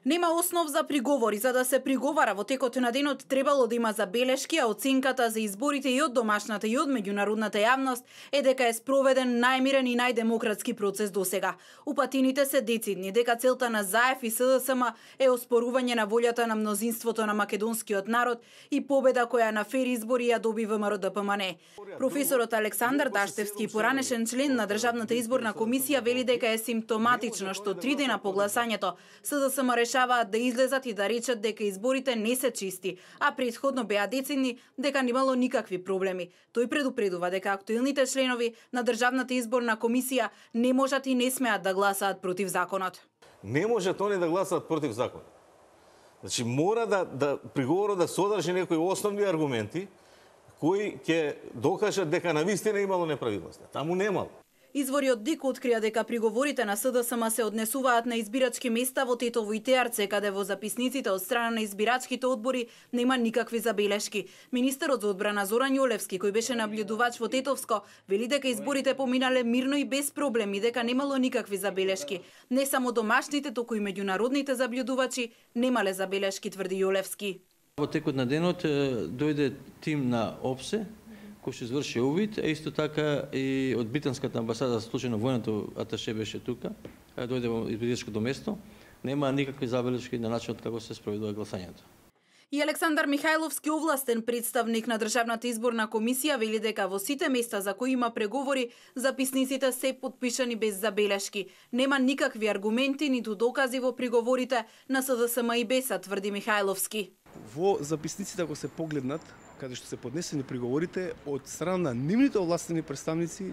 Нема основ за приговори, за да се приговара во текот на денот требало да има забелешки, а оценката за изборите и од домашната и од меѓународната јавност е дека е спроведен најмирен и најдемократски процес досега. Упатините се децидни дека целта на ЗАЕФ и СДСМ е оспорување на волјата на мнозинството на македонскиот народ и победа која на фер избори ја доби ВМРО-ДПМНЕ. Професорот Александар Даштевски, поранешен член на Државната изборна комисија, вели дека е симптоматично што 3 дена по гласањето СДСМ решаваат да излезат и да речат дека изборите не се чисти, а претходно беа децидни дека немало никакви проблеми. Тој предупредува дека актуелните членови на Државната изборна комисија не можат и не смеат да гласаат против законот. Не можат они да гласаат против закон. Значи мора да приговорот да содржи некои основни аргументи кои ќе докажат дека навистина имало неправилности. Таму немало. Извори од ДИК открија дека приговорите на СДСМ се однесуваат на избирачки места во Тетово и Теарце, каде во записниците од страна на избирачките одбори нема никакви забелешки. Министерот за одбрана Зоран Јолевски, кој беше наблюдувач во Тетовско, вели дека изборите поминале мирно и без проблеми, дека немало никакви забелешки. Не само домашните, туку и меѓународните заблюдувачи немале забелешки, тврди Јолевски. Во текот на денот дојде тим на ОПСЕ, кој што изврши увид, исто така и од британската амбасада, случајно војното аташе беше тука, дојде во избирачкото место, нема никакви забелешки на начинот како се спроведува гласањето. И Александар Михајловски, овластен представник на Државната изборна комисија, вели дека во сите места за кои има преговори, записниците се потпишани без забелешки. Нема никакви аргументи ниту докази во приговорите на СДСМ и БЕСА, тврди Михајловски. Во записниците, ако се погледнат, каде што се поднесени приговорите, од страна на нивните овластени представници,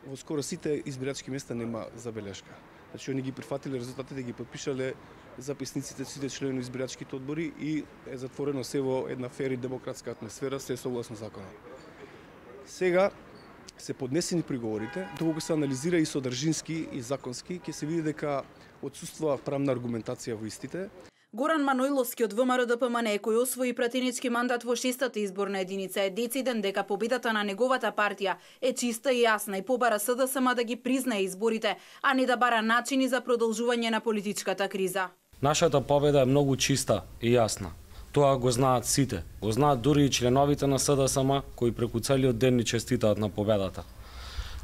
во скоро сите избирачки места нема забелешка. Значи, они ги прифатиле резултатите, ги подпишале записниците сите членови избирачките одбори и е затворено се во една фер и демократска атмосфера, се согласно законот. Сега се поднесени приговорите, доколку се анализира и содржински и законски, ќе се види дека отсуствува правна аргументација во истите. Горан Манојловски од ВМРО-ДПМНЕ, кој освои пратенички мандат во 6-та изборна единица, е дециден дека победата на неговата партија е чиста и јасна и побара СДСМ да ги признае изборите, а не да бара начини за продолжување на политичката криза. Нашата победа е многу чиста и јасна. Тоа го знаат сите. Го знаат дури и членовите на СДСМ, кои преку целиот ден ни честитаат на победата.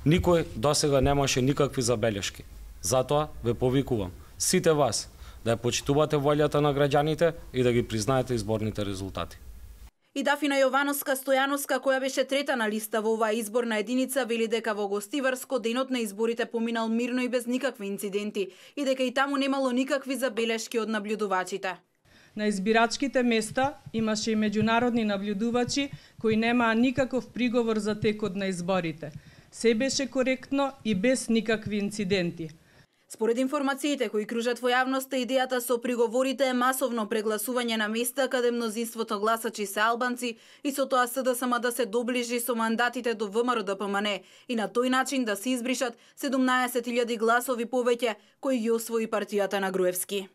Никој досега немаше никакви забелешки. Затоа ве повикувам, сите вас, да ја почитувате волјата на граѓаните и да ги признаете изборните резултати. И Дафина Јовановска-Стојановска, која беше трета на листа во оваа изборна единица, вели дека во Гостиварско денот на изборите поминал мирно и без никакви инциденти и дека и таму немало никакви забелешки од наблюдувачите. На избирачките места имаше и меѓународни наблюдувачи кои немаа никаков приговор за текот на изборите. Се беше коректно и без никакви инциденти. Според информациите кои кружат во јавноста, идејата со приговорите е масовно прегласување на места каде мнозинството гласачи се албанци и со тоа СДСМ да се доближи со мандатите до ВМРО-ДПМНЕ и на тој начин да се избришат 17.000 гласови повеќе кои ги освои партијата на Груевски.